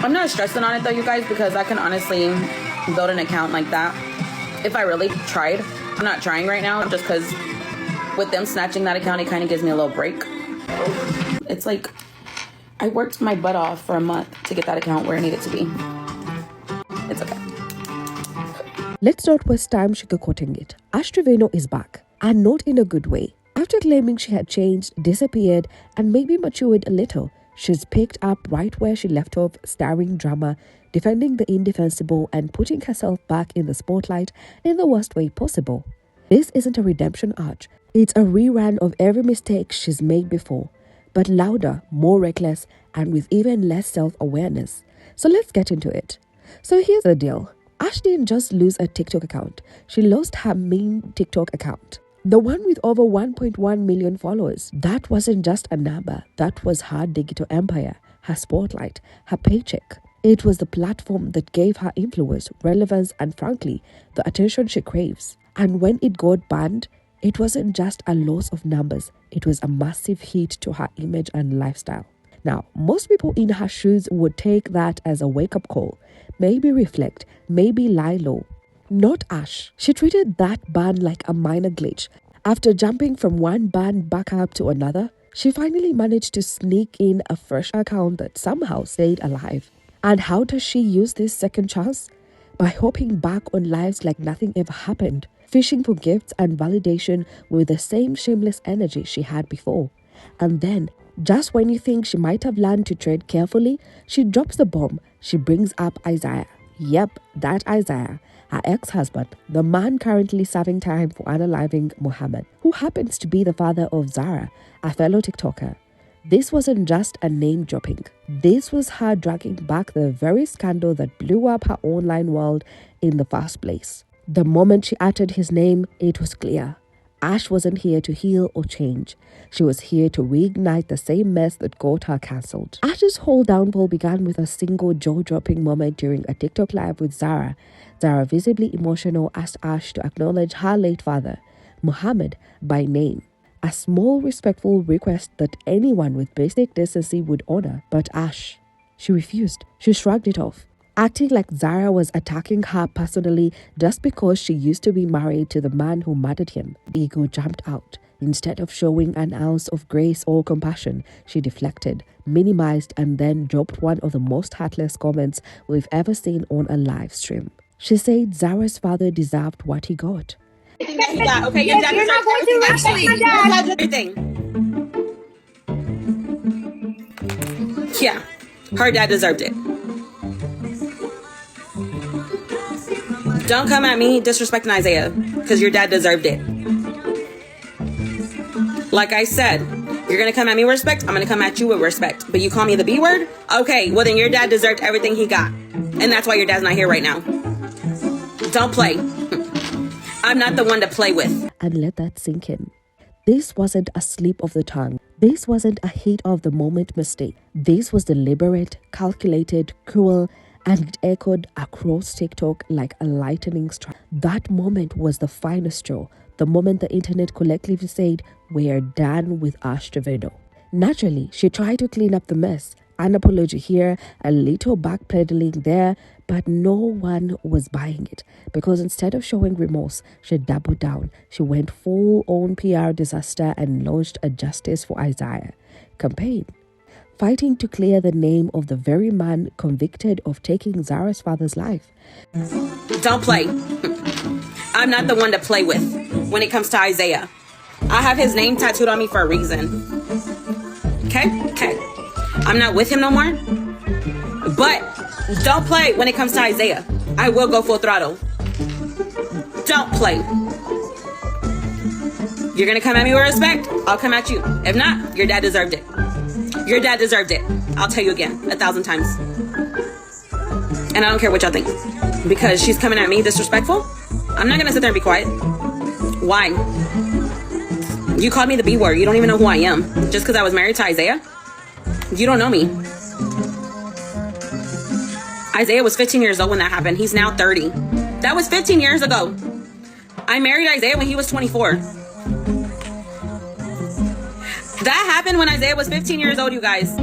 I'm not stressing on it though, you guys, because I can honestly build an account like that if I really tried. I'm not trying right now just because with them snatching that account, it kind of gives me a little break. It's like I worked my butt off for a month to get that account where it needed to be. It's okay. Let's not waste time sugarcoating it. Ashtrado is back, and not in a good way. After claiming she had changed, disappeared, and maybe matured a little, she's picked up right where she left off, starring drama, defending the indefensible, and putting herself back in the spotlight in the worst way possible. This isn't a redemption arc. It's a rerun of every mistake she's made before, but louder, more reckless, and with even less self-awareness. So let's get into it. So here's the deal. Ash didn't just lose a TikTok account. She lost her main TikTok account. The one with over 1.1 million followers. That wasn't just a number. That was her digital empire, her spotlight, her paycheck. It was the platform that gave her influence, relevance, and frankly, the attention she craves. And when it got banned, it wasn't just a loss of numbers. It was a massive hit to her image and lifestyle. Now, most people in her shoes would take that as a wake-up call. Maybe reflect, maybe lie low. Not Ash. She treated that ban like a minor glitch. After jumping from one ban back up to another, she finally managed to sneak in a fresh account that somehow stayed alive. And how does she use this second chance? By hopping back on lives like nothing ever happened, fishing for gifts and validation with the same shameless energy she had before. And then, just when you think she might have learned to tread carefully, she drops the bomb. She brings up Isaiah. Yep, that Isaiah, her ex-husband, the man currently serving time for unaliving Muhammad, who happens to be the father of Zara, a fellow TikToker. This wasn't just a name dropping. This was her dragging back the very scandal that blew up her online world in the first place. The moment she uttered his name, it was clear. Ash wasn't here to heal or change. She was here to reignite the same mess that got her cancelled. Ash's whole downfall began with a single jaw-dropping moment during a TikTok live with Zara. Zara, visibly emotional, asked Ash to acknowledge her late father, Muhammad, by name. A small, respectful request that anyone with basic decency would honor. But Ash, she refused. She shrugged it off, acting like Zara was attacking her personally just because she used to be married to the man who murdered him. Ego jumped out. Instead of showing an ounce of grace or compassion, she deflected, minimized, and then dropped one of the most heartless comments we've ever seen on a live stream. She said Zara's father deserved what he got. Okay, your dad you're not going to rush me. everything. Yeah, her dad deserved it. Don't come at me disrespecting Isaiah, because your dad deserved it. Like I said, you're going to come at me with respect, I'm going to come at you with respect. But you call me the B word? Okay, well then your dad deserved everything he got. And that's why your dad's not here right now. Don't play. I'm not the one to play with. And let that sink in. This wasn't a slip of the tongue. This wasn't a heat of the moment mistake. This was deliberate, calculated, cruel, and it echoed across TikTok like a lightning strike. That moment was the finest straw. The moment the internet collectively said, "We're done with Ashtrado." Naturally, she tried to clean up the mess. An apology here, a little backpedaling there, but no one was buying it. Because instead of showing remorse, she doubled down. She went full-on PR disaster and launched a Justice for Isaiah campaign, fighting to clear the name of the very man convicted of taking Zara's father's life. Don't play. I'm not the one to play with when it comes to Isaiah. I have his name tattooed on me for a reason. Okay? I'm not with him no more. But don't play when it comes to Isaiah. I will go full throttle. Don't play. You're gonna come at me with respect, I'll come at you. If not, your dad deserved it. Your dad deserved it. I'll tell you again, 1,000 times. And I don't care what y'all think. Because she's coming at me disrespectful, I'm not gonna sit there and be quiet. Why? You called me the B word. You don't even know who I am. Just because I was married to Isaiah? You don't know me. Isaiah was 15 years old when that happened. He's now 30. That was 15 years ago. I married Isaiah when he was 24. That happened when Isaiah was 15 years old, you guys.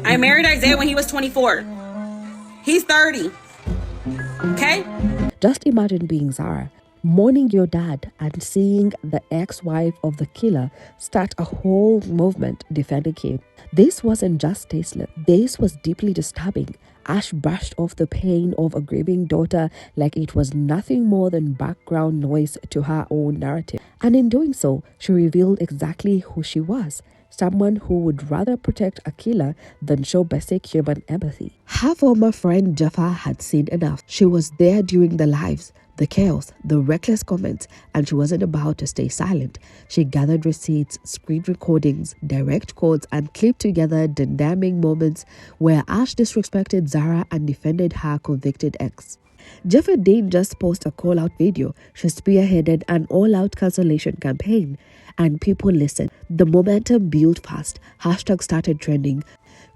I married Isaiah when he was 24. He's 30. Okay? Just imagine being Zara, mourning your dad and seeing the ex-wife of the killer start a whole movement defending him. This wasn't just tasteless, this was deeply disturbing. Ash brushed off the pain of a grieving daughter like it was nothing more than background noise to her own narrative. And in doing so, she revealed exactly who she was. Someone who would rather protect a killer than show basic human empathy. Her former friend Jaffa had seen enough. She was there during the lives, the chaos, the reckless comments, and she wasn't about to stay silent. She gathered receipts, screen recordings, direct quotes, and clipped together damning moments where Ash disrespected Zara and defended her convicted ex. Jaffa didn't just post a call-out video, she spearheaded an all-out cancellation campaign, and people listened. The momentum built fast. Hashtags started trending.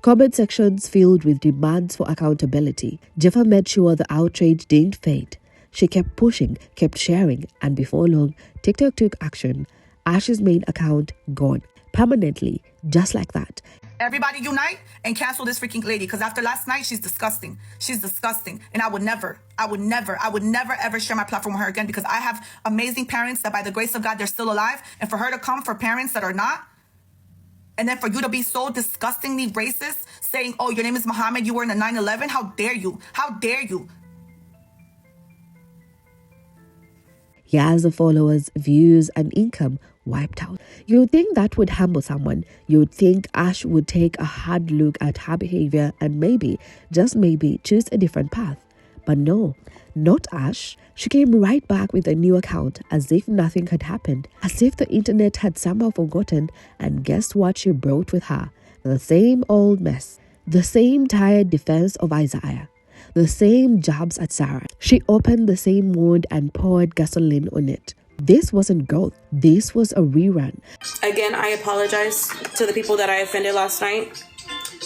Comment sections filled with demands for accountability. Jaffa made sure the outrage didn't fade. She kept pushing, kept sharing, and before long, TikTok took action. Ash's main account gone. Permanently, just like that. Everybody unite and cancel this freaking lady, because after last night, she's disgusting. She's disgusting. And I would never ever share my platform with her again, because I have amazing parents that by the grace of God, they're still alive. And for her to come for parents that are not, and then for you to be so disgustingly racist, saying, oh, your name is Muhammad, you were in the 9/11, how dare you? How dare you? Years of followers, views, and income wiped out. You'd think that would humble someone. You'd think Ash would take a hard look at her behavior and maybe, just maybe, choose a different path. But no, not Ash. She came right back with a new account as if nothing had happened, as if the internet had somehow forgotten, and guess what she brought with her? The same old mess. The same tired defense of Isaiah. The same jabs at Sarah. She opened the same wound and poured gasoline on it. This wasn't growth. This was a rerun. Again, I apologize to the people that I offended last night.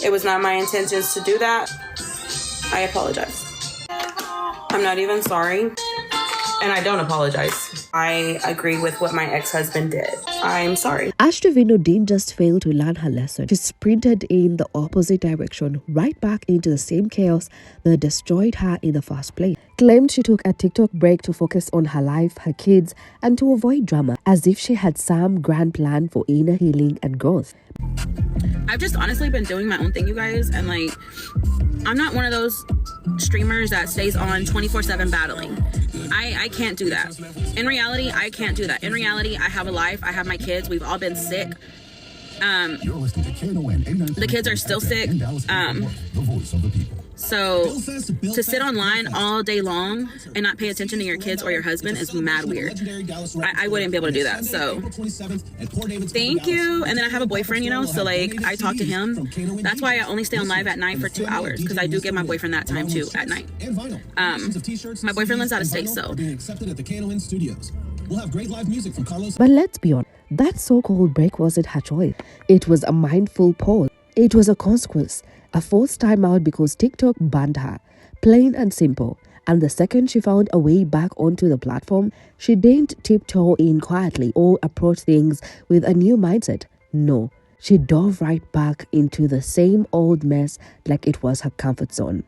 It was not my intentions to do that. I apologize. I'm not even sorry. And I don't apologize. I agree with what my ex-husband did. I'm sorry. Ashtrado didn't just fail to learn her lesson. She sprinted in the opposite direction, right back into the same chaos that destroyed her in the first place. Claimed she took a TikTok break to focus on her life, her kids, and to avoid drama, as if she had some grand plan for inner healing and growth. I've just honestly been doing my own thing, you guys, and like, I'm not one of those streamers that stays on 24/7 battling. I can't do that. In reality, I can't do that. In reality, I have a life. I have my kids. We've all been sick. The kids are still sick. So to sit online all day long and not pay attention to your kids or your husband is mad weird. I wouldn't be able to do that. So thank you. And then I have a boyfriend, you know, so like I talk to him. That's why I only stay on live at night for 2 hours, because I do give my boyfriend that time too at night. My boyfriend lives out of state, so. We'll have great live music from Carlos. But let's be honest, that so-called break wasn't her choice. It was a mindful pause. It was a consequence, a forced timeout because TikTok banned her. Plain and simple. And the second she found a way back onto the platform, she didn't tiptoe in quietly or approach things with a new mindset. No, she dove right back into the same old mess like it was her comfort zone.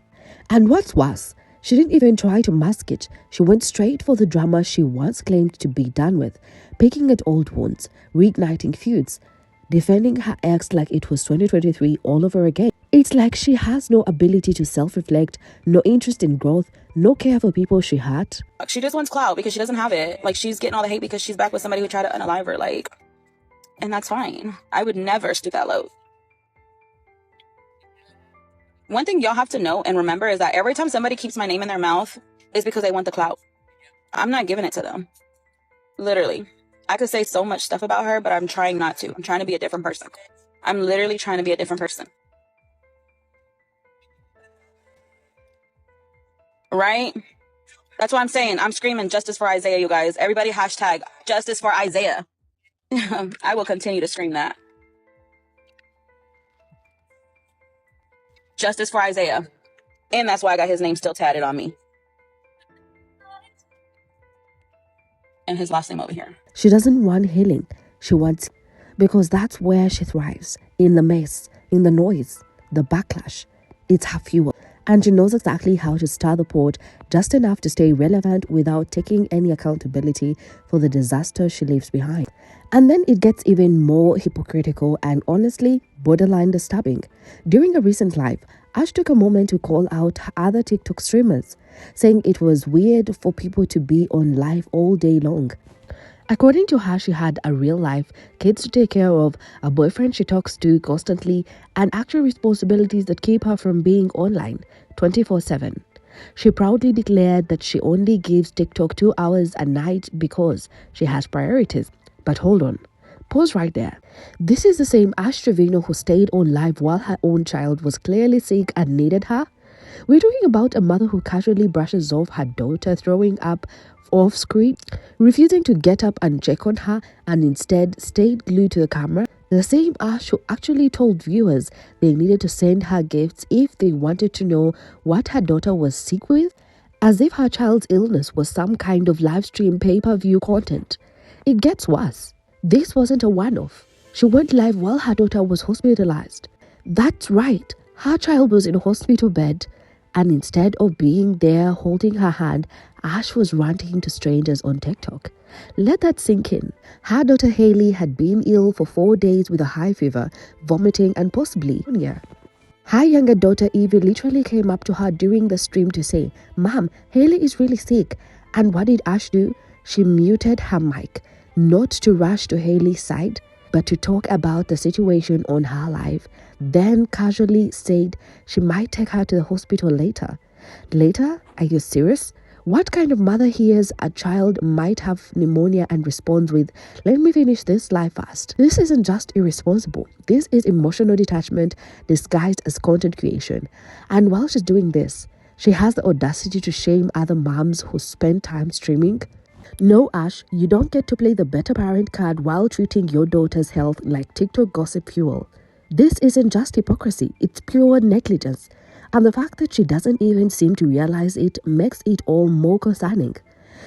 And what's worse, she didn't even try to mask it. She went straight for the drama she once claimed to be done with, picking at old wounds, reigniting feuds, defending her ex like it was 2023 all over again. It's like she has no ability to self-reflect, no interest in growth, no care for people she hurt. She just wants clout because she doesn't have it. Like, she's getting all the hate because she's back with somebody who tried to unalive her. Like, and that's fine. I would never stoop that low. One thing y'all have to know and remember is that every time somebody keeps my name in their mouth is because they want the clout. I'm not giving it to them. Literally. I could say so much stuff about her, but I'm trying not to. I'm trying to be a different person. I'm literally trying to be a different person. Right? That's what I'm saying. I'm screaming justice for Isaiah, you guys. Everybody hashtag justice for Isaiah. I will continue to scream that. Justice for Isaiah. And that's why I got his name still tatted on me. And his last name over here. She doesn't want healing. She wants, because that's where she thrives. In the mess, in the noise, the backlash. It's her fuel. and she knows exactly how to stir the pot just enough to stay relevant without taking any accountability for the disaster she leaves behind. And then it gets even more hypocritical and honestly borderline disturbing. During a recent live, Ash took a moment to call out other TikTok streamers, saying it was weird for people to be on live all day long. According to her, she had a real life, kids to take care of, a boyfriend she talks to constantly, and actual responsibilities that keep her from being online 24/7. She proudly declared that she only gives TikTok 2 hours a night because she has priorities. But hold on. Pause right there. This is the same Ashtrado who stayed on live while her own child was clearly sick and needed her. We're talking about a mother who casually brushes off her daughter throwing up off screen, refusing to get up and check on her, and instead stayed glued to the camera. The same Ash who actually told viewers they needed to send her gifts if they wanted to know what her daughter was sick with, as if her child's illness was some kind of live stream pay-per-view content. It gets worse. This wasn't a one-off. She went live while her daughter was hospitalized. That's right, her child was in a hospital bed, and instead of being there holding her hand, Ash was ranting to strangers on TikTok. Let that sink in. Her daughter Hailey had been ill for 4 days with a high fever, vomiting, and possibly pneumonia. Her younger daughter Evie literally came up to her during the stream to say, "Mom, Hailey is really sick." And what did Ash do? She muted her mic, not to rush to Hailey's side, but to talk about the situation on her live, then casually said she might take her to the hospital later. Later? Are you serious? What kind of mother hears a child might have pneumonia and responds with, "Let me finish this live fast"? This isn't just irresponsible. This is emotional detachment disguised as content creation. And while she's doing this, she has the audacity to shame other moms who spend time streaming. No, Ash, you don't get to play the better parent card while treating your daughter's health like TikTok gossip fuel. This isn't just hypocrisy, it's pure negligence. And the fact that she doesn't even seem to realize it makes it all more concerning.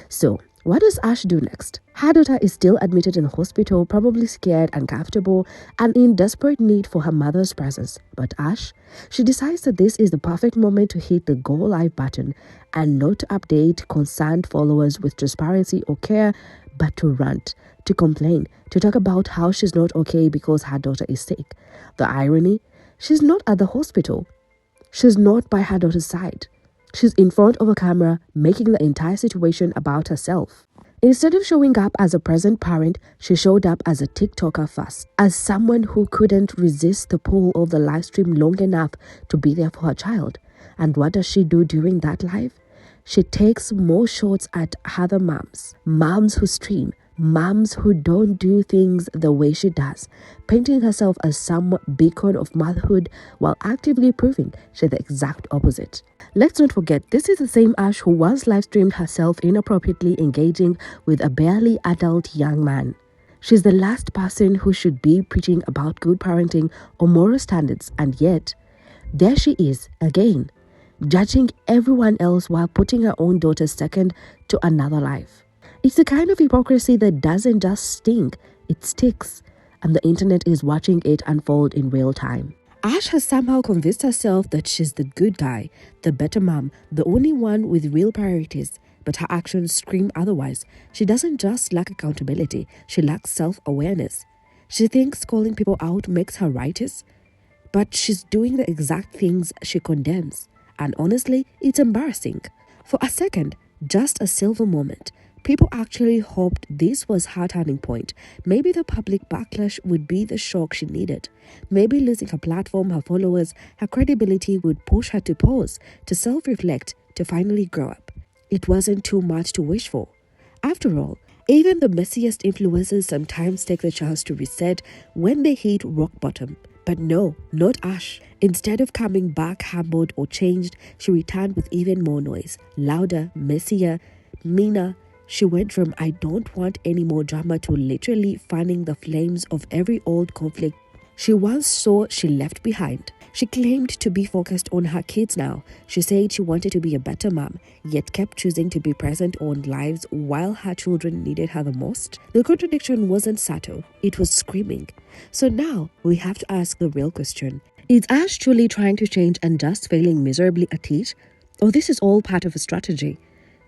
So, what does Ash do next? Her daughter is still admitted in the hospital, probably scared, uncomfortable, and in desperate need for her mother's presence. But Ash, she decides that this is the perfect moment to hit the go live button and not to update concerned followers with transparency or care, but to rant, to complain, to talk about how she's not okay because her daughter is sick. The irony? She's not at the hospital. She's not by her daughter's side. She's in front of a camera, making the entire situation about herself. Instead of showing up as a present parent, she showed up as a TikToker first, as someone who couldn't resist the pull of the live stream long enough to be there for her child. And what does she do during that live? She takes more shots at other moms who stream, moms who don't do things the way she does, painting herself as some beacon of motherhood while actively proving she's the exact opposite. Let's not forget, this is the same Ash who once live streamed herself inappropriately engaging with a barely adult young man. She's the last person who should be preaching about good parenting or moral standards, and yet, there she is again, judging everyone else while putting her own daughter second to another life. It's the kind of hypocrisy that doesn't just stink, it sticks, and the internet is watching it unfold in real time. Ash has somehow convinced herself that she's the good guy, the better mom, the only one with real priorities, but her actions scream otherwise. She doesn't just lack accountability, she lacks self-awareness. She thinks calling people out makes her righteous, but she's doing the exact things she condemns. And honestly, it's embarrassing. For a second, just a silver moment, people actually hoped this was her turning point. Maybe the public backlash would be the shock she needed. Maybe losing her platform, her followers, her credibility would push her to pause, to self-reflect, to finally grow up. It wasn't too much to wish for. After all, even the messiest influencers sometimes take the chance to reset when they hit rock bottom. But no, not Ash. Instead of coming back humbled or changed, she returned with even more noise, louder, messier, meaner. She went from "I don't want any more drama" to literally fanning the flames of every old conflict she once saw she left behind. She claimed to be focused on her kids now. She said she wanted to be a better mom, yet kept choosing to be present on lives while her children needed her the most. The contradiction wasn't subtle, it was screaming. So now we have to ask the real question. Is Ash truly trying to change and just failing miserably at it? Or this is all part of a strategy?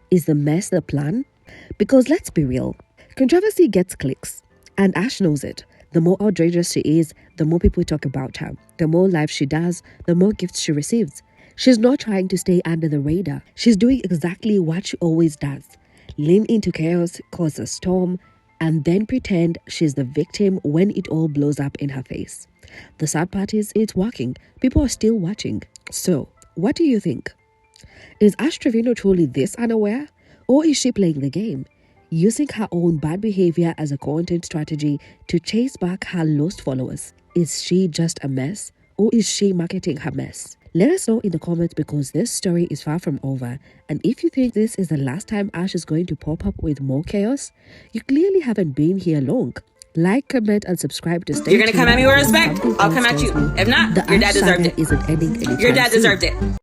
Is the mess the plan? Because let's be real, controversy gets clicks, and Ash knows it. The more outrageous she is, the more people talk about her. The more live she does, the more gifts she receives. She's not trying to stay under the radar. She's doing exactly what she always does. Lean into chaos, cause a storm, and then pretend she's the victim when it all blows up in her face. The sad part is it's working. People are still watching. So, what do you think? Is Ashtrado truly this unaware? Or is she playing the game, using her own bad behavior as a content strategy to chase back her lost followers? Is she just a mess? Or is she marketing her mess? Let us know in the comments because this story is far from over. And if you think this is the last time Ash is going to pop up with more chaos, you clearly haven't been here long. Like, comment, and subscribe to stay You're gonna come at me with respect, I'll come at you. If not, your dad deserved it. Isn't ending anytime Your dad soon. deserved it.